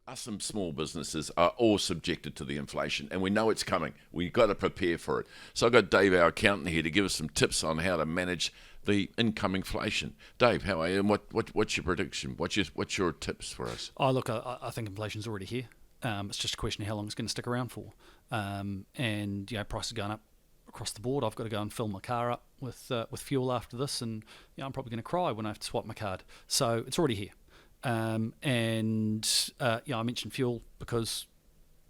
us and small businesses are all subjected to the inflation, and we know it's coming. We've got to prepare for it. So I've got Dave, our accountant, here to give us some tips on how to manage the incoming inflation. Dave, how are you? And what's your prediction? What's your tips for us? Oh, look, I think inflation's already here. It's just a question of how long it's going to stick around for. And prices are going up across the board. I've got to go and fill my car up with fuel after this, and I'm probably going to cry when I have to swap my card. So it's already here. I mentioned fuel because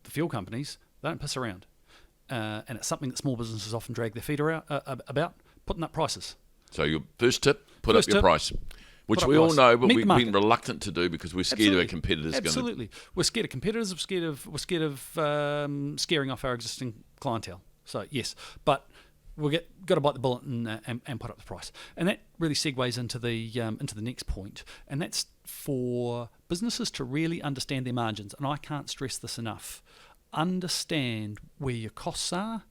the fuel companies, they don't piss around. And it's something that small businesses often drag their feet around, about, putting up prices. So your first tip, put up your price. Which we all know, but we've been reluctant to do because we're scared of our competitors. Absolutely. We're scared of competitors, we're scared of scaring off our existing clientele. So, yes, but we've got to bite the bullet and put up the price. And that really segues into the next point, and that's for businesses to really understand their margins. And I can't stress this enough. Understand where your costs are,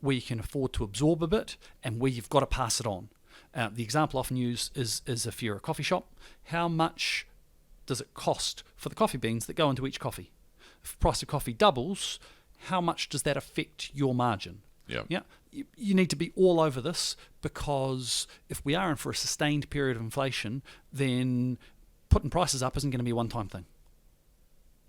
where you can afford to absorb a bit, and where you've got to pass it on. The example often used is if you're a coffee shop, how much does it cost for the coffee beans that go into each coffee? If the price of coffee doubles, how much does that affect your margin? Yeah. You need to be all over this, because if we are in for a sustained period of inflation, then putting prices up isn't going to be a one-time thing.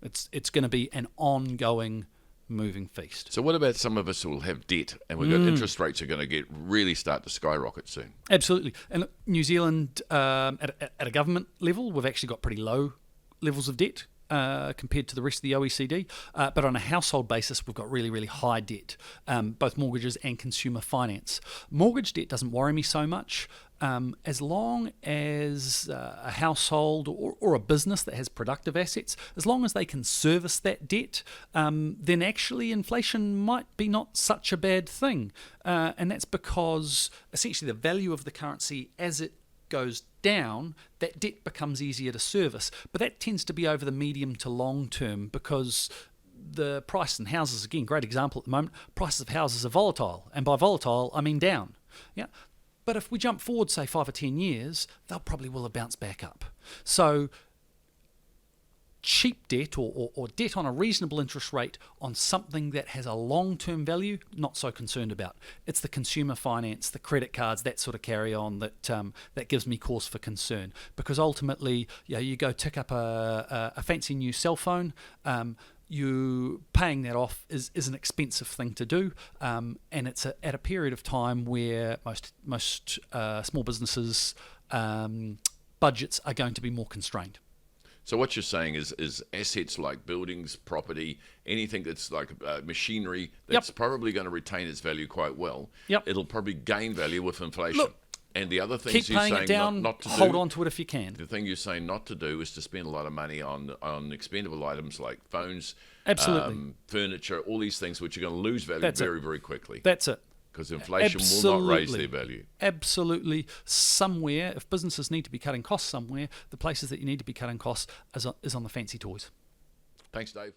It's going to be an ongoing moving feast. So what about some of us who will have debt, and we've got interest rates are going to really start to skyrocket soon? Absolutely. And look, New Zealand, at a government level, we've actually got pretty low levels of debt compared to the rest of the OECD. But on a household basis, we've got really, really high debt, both mortgages and consumer finance. Mortgage debt doesn't worry me so much. As long as a household or a business that has productive assets, as long as they can service that debt, then actually inflation might be not such a bad thing. And that's because essentially the value of the currency as it goes down, that debt becomes easier to service. But that tends to be over the medium to long term, because the price in houses, again, great example at the moment, prices of houses are volatile. And by volatile, I mean down. Yeah. But if we jump forward, say, 5 or 10 years, they'll probably will have bounced back up. So cheap debt or debt on a reasonable interest rate on something that has a long-term value, not so concerned about. It's the consumer finance, the credit cards, that sort of carry-on that gives me cause for concern. Because ultimately, you go tick up a fancy new cell phone, you paying that off is an expensive thing to do, and it's at a period of time where most small businesses' budgets are going to be more constrained. So what you're saying is assets like buildings, property, anything that's like machinery, that's probably going to retain its value quite well. Yep. It'll probably gain value with inflation. Look, and the other things keep you're paying saying it down, not to hold do, on to it if you can. The thing you're saying not to do is to spend a lot of money on expendable items like phones, Absolutely. furniture, all these things which are going to lose value very quickly. That's it. Because inflation will not raise their value. Absolutely. Somewhere, if businesses need to be cutting costs somewhere, the places that you need to be cutting costs is on the fancy toys. Thanks, Dave.